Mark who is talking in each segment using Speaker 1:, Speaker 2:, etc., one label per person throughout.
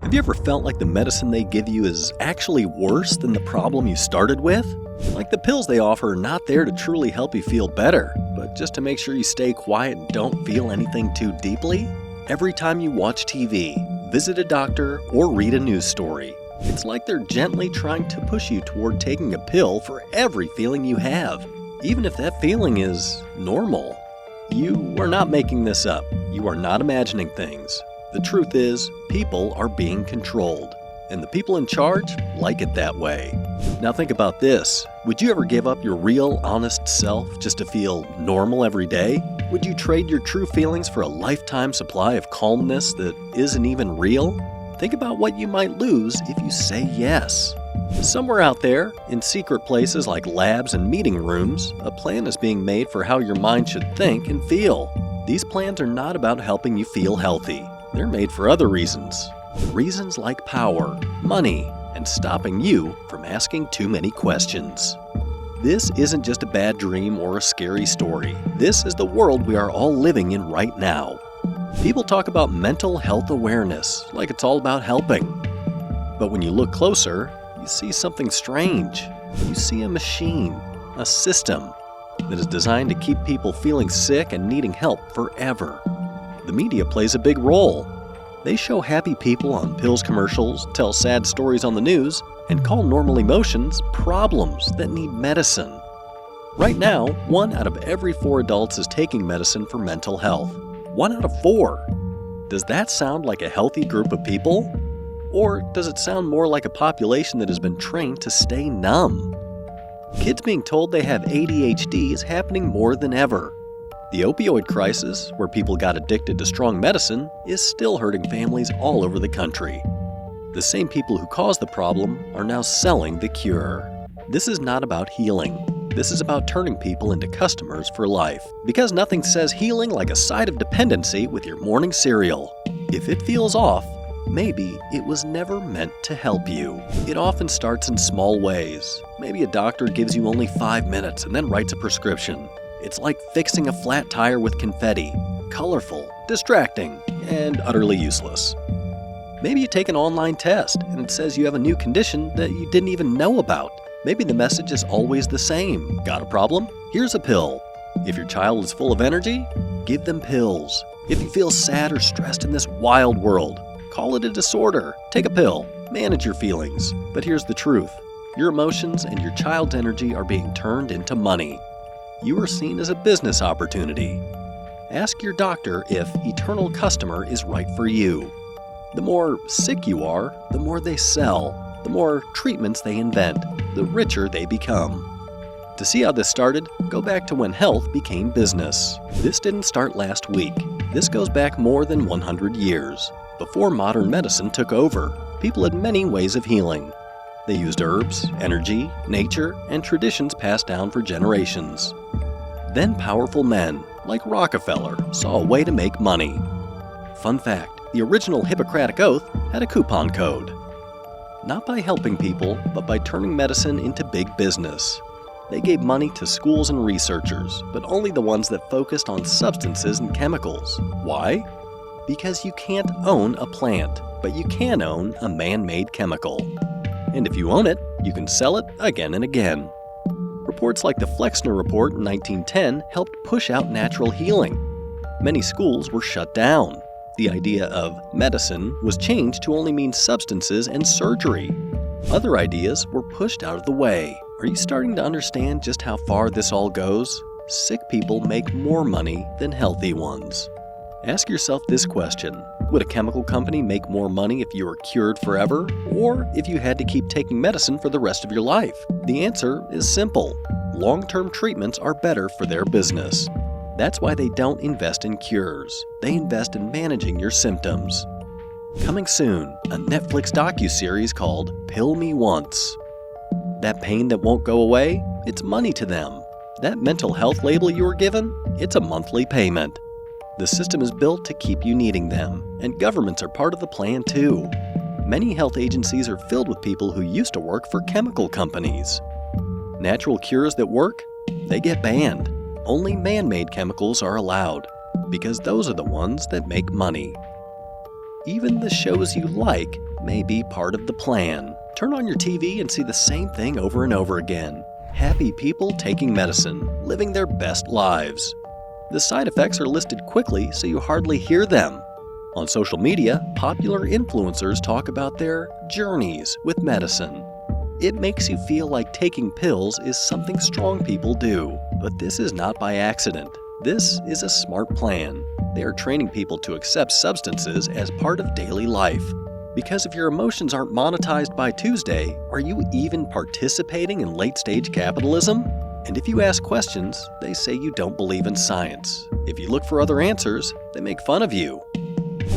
Speaker 1: Have you ever felt like the medicine they give you is actually worse than the problem you started with? Like the pills they offer are not there to truly help you feel better, but just to make sure you stay quiet and don't feel anything too deeply? Every time you watch TV, visit a doctor, or read a news story, it's like they're gently trying to push you toward taking a pill for every feeling you have, even if that feeling is normal. You are not making this up. You are not imagining things. The truth is, people are being controlled, and the people in charge like it that way. Now think about this. Would you ever give up your real, honest self just to feel normal every day? Would you trade your true feelings for a lifetime supply of calmness that isn't even real? Think about what you might lose if you say yes. Somewhere out there, in secret places like labs and meeting rooms, a plan is being made for how your mind should think and feel. These plans are not about helping you feel healthy. They're made for other reasons. Reasons like power, money, and stopping you from asking too many questions. This isn't just a bad dream or a scary story. This is the world we are all living in right now. People talk about mental health awareness like it's all about helping. But when you look closer, you see something strange. You see a machine, a system that is designed to keep people feeling sick and needing help forever. The media plays a big role. They show happy people on pills commercials, tell sad stories on the news, and call normal emotions problems that need medicine. Right now, 1 out of every 4 adults is taking medicine for mental health. 1 out of 4. Does that sound like a healthy group of people? Or does it sound more like a population that has been trained to stay numb? Kids being told they have ADHD is happening more than ever. The opioid crisis, where people got addicted to strong medicine, is still hurting families all over the country. The same people who caused the problem are now selling the cure. This is not about healing. This is about turning people into customers for life. Because nothing says healing like a side of dependency with your morning cereal. If it feels off, maybe it was never meant to help you. It often starts in small ways. Maybe a doctor gives you only 5 minutes and then writes a prescription. It's like fixing a flat tire with confetti. Colorful, distracting, and utterly useless. Maybe you take an online test and it says you have a new condition that you didn't even know about. Maybe the message is always the same. Got a problem? Here's a pill. If your child is full of energy, give them pills. If you feel sad or stressed in this wild world, call it a disorder. Take a pill. Manage your feelings. But here's the truth. Your emotions and your child's energy are being turned into money. You are seen as a business opportunity. Ask your doctor if eternal customer is right for you. The more sick you are, the more they sell. The more treatments they invent, the richer they become. To see how this started, go back to when health became business. This didn't start last week. This goes back more than 100 years. Before modern medicine took over, people had many ways of healing. They used herbs, energy, nature, and traditions passed down for generations. Then powerful men, like Rockefeller, saw a way to make money. Fun fact, the original Hippocratic Oath had a coupon code. Not by helping people, but by turning medicine into big business. They gave money to schools and researchers, but only the ones that focused on substances and chemicals. Why? Because you can't own a plant, but you can own a man-made chemical. And if you own it, you can sell it again and again. Reports like the Flexner Report in 1910 helped push out natural healing. Many schools were shut down. The idea of medicine was changed to only mean substances and surgery. Other ideas were pushed out of the way. Are you starting to understand just how far this all goes? Sick people make more money than healthy ones. Ask yourself this question. Would a chemical company make more money if you were cured forever, or if you had to keep taking medicine for the rest of your life? The answer is simple. Long-term treatments are better for their business. That's why they don't invest in cures. They invest in managing your symptoms. Coming soon, a Netflix docuseries called Pill Me Once. That pain that won't go away, it's money to them. That mental health label you were given, it's a monthly payment. The system is built to keep you needing them, and governments are part of the plan too. Many health agencies are filled with people who used to work for chemical companies. Natural cures that work, they get banned. Only man-made chemicals are allowed, because those are the ones that make money. Even the shows you like may be part of the plan. Turn on your TV and see the same thing over and over again. Happy people taking medicine, living their best lives. The side effects are listed quickly so you hardly hear them. On social media, popular influencers talk about their journeys with medicine. It makes you feel like taking pills is something strong people do. But this is not by accident. This is a smart plan. They are training people to accept substances as part of daily life. Because if your emotions aren't monetized by Tuesday, are you even participating in late-stage capitalism? And if you ask questions, they say you don't believe in science. If you look for other answers, they make fun of you.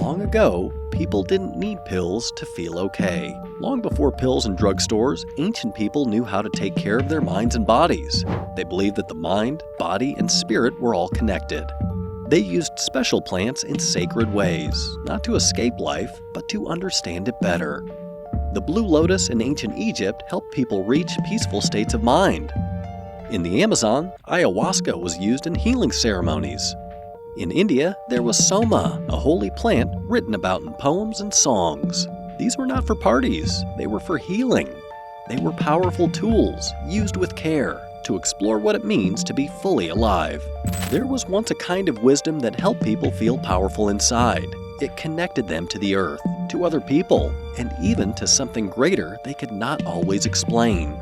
Speaker 1: Long ago, people didn't need pills to feel okay. Long before pills and drugstores, ancient people knew how to take care of their minds and bodies. They believed that the mind, body, and spirit were all connected. They used special plants in sacred ways, not to escape life, but to understand it better. The blue lotus in ancient Egypt helped people reach peaceful states of mind. In the Amazon, ayahuasca was used in healing ceremonies. In India, there was soma, a holy plant written about in poems and songs. These were not for parties, they were for healing. They were powerful tools, used with care, to explore what it means to be fully alive. There was once a kind of wisdom that helped people feel powerful inside. It connected them to the earth, to other people, and even to something greater they could not always explain.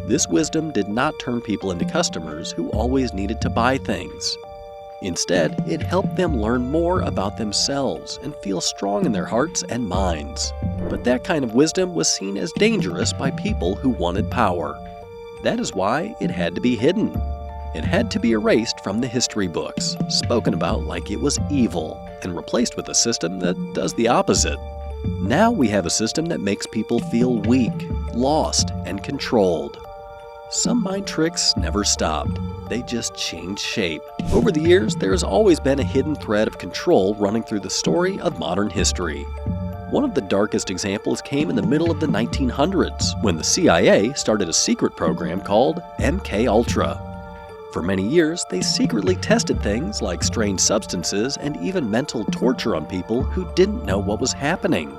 Speaker 1: This wisdom did not turn people into customers who always needed to buy things. Instead, it helped them learn more about themselves and feel strong in their hearts and minds. But that kind of wisdom was seen as dangerous by people who wanted power. That is why it had to be hidden. It had to be erased from the history books, spoken about like it was evil, and replaced with a system that does the opposite. Now we have a system that makes people feel weak, lost, and controlled. Some mind tricks never stopped. They just changed shape. Over the years, there has always been a hidden thread of control running through the story of modern history. One of the darkest examples came in the middle of the 1900s, when the CIA started a secret program called MK Ultra. For many years, they secretly tested things like strange substances and even mental torture on people who didn't know what was happening.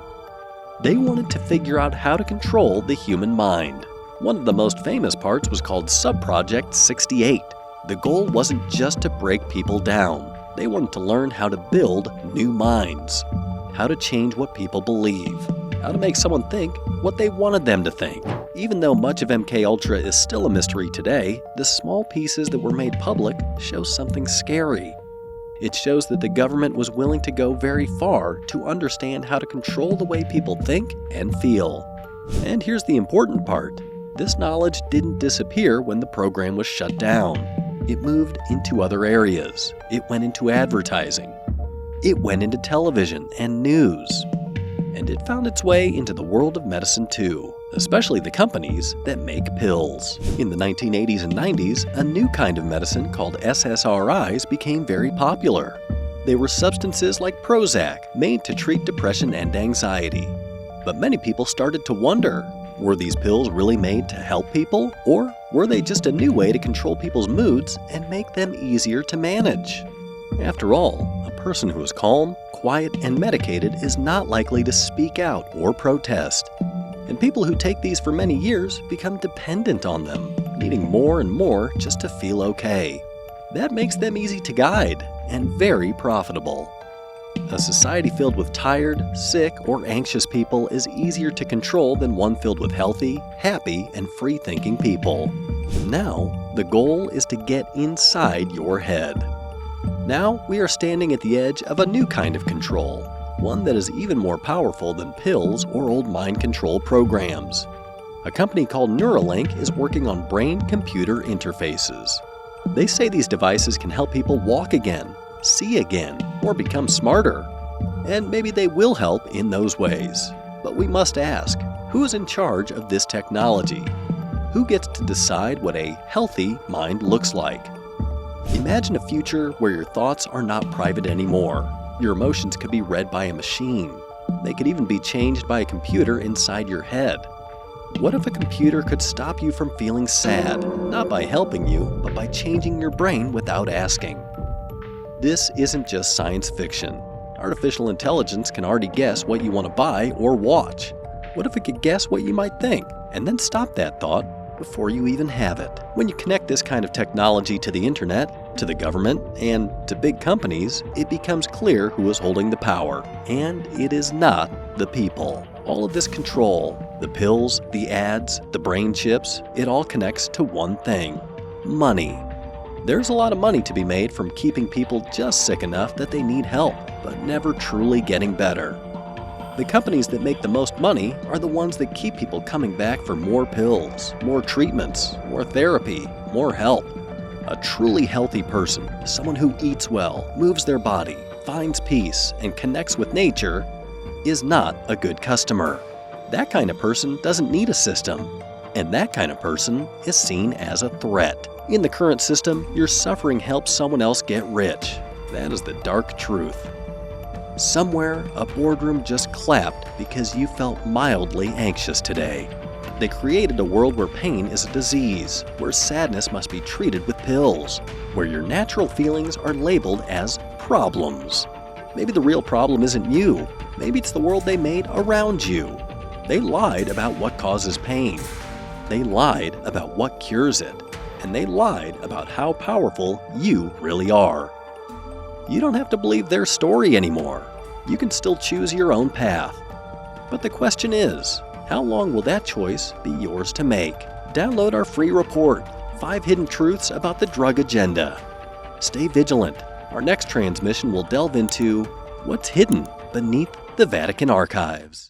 Speaker 1: They wanted to figure out how to control the human mind. One of the most famous parts was called Subproject 68. The goal wasn't just to break people down. They wanted to learn how to build new minds, how to change what people believe, how to make someone think what they wanted them to think. Even though much of MK Ultra is still a mystery today, the small pieces that were made public show something scary. It shows that the government was willing to go very far to understand how to control the way people think and feel. And here's the important part. This knowledge didn't disappear when the program was shut down. It moved into other areas. It went into advertising. It went into television and news. And it found its way into the world of medicine too, especially the companies that make pills. In the 1980s and 90s, a new kind of medicine called SSRIs became very popular. They were substances like Prozac, made to treat depression and anxiety. But many people started to wonder, were these pills really made to help people? Or were they just a new way to control people's moods and make them easier to manage? After all, a person who is calm, quiet, and medicated is not likely to speak out or protest. And people who take these for many years become dependent on them, needing more and more just to feel okay. That makes them easy to guide and very profitable. A society filled with tired, sick, or anxious people is easier to control than one filled with healthy, happy, and free-thinking people. Now, the goal is to get inside your head. Now, we are standing at the edge of a new kind of control, one that is even more powerful than pills or old mind control programs. A company called Neuralink is working on brain-computer interfaces. They say these devices can help people walk again, see again, or become smarter. And maybe they will help in those ways. But we must ask, who is in charge of this technology? Who gets to decide what a healthy mind looks like? Imagine a future where your thoughts are not private anymore. Your emotions could be read by a machine. They could even be changed by a computer inside your head. What if a computer could stop you from feeling sad, not by helping you, but by changing your brain without asking? This isn't just science fiction. Artificial intelligence can already guess what you want to buy or watch. What if it could guess what you might think, and then stop that thought before you even have it? When you connect this kind of technology to the internet, to the government, and to big companies, it becomes clear who is holding the power, and it is not the people. All of this control, the pills, the ads, the brain chips, it all connects to one thing: money. There's a lot of money to be made from keeping people just sick enough that they need help, but never truly getting better. The companies that make the most money are the ones that keep people coming back for more pills, more treatments, more therapy, more help. A truly healthy person, someone who eats well, moves their body, finds peace, and connects with nature, is not a good customer. That kind of person doesn't need a system, and that kind of person is seen as a threat. In the current system, your suffering helps someone else get rich. That is the dark truth. Somewhere, a boardroom just clapped because you felt mildly anxious today. They created a world where pain is a disease, where sadness must be treated with pills, where your natural feelings are labeled as problems. Maybe the real problem isn't you. Maybe it's the world they made around you. They lied about what causes pain. They lied about what cures it. And they lied about how powerful you really are. You don't have to believe their story anymore. You can still choose your own path. But the question is, how long will that choice be yours to make? Download our free report, 5 Hidden Truths About the Drug Agenda. Stay vigilant. Our next transmission will delve into what's hidden beneath the Vatican archives.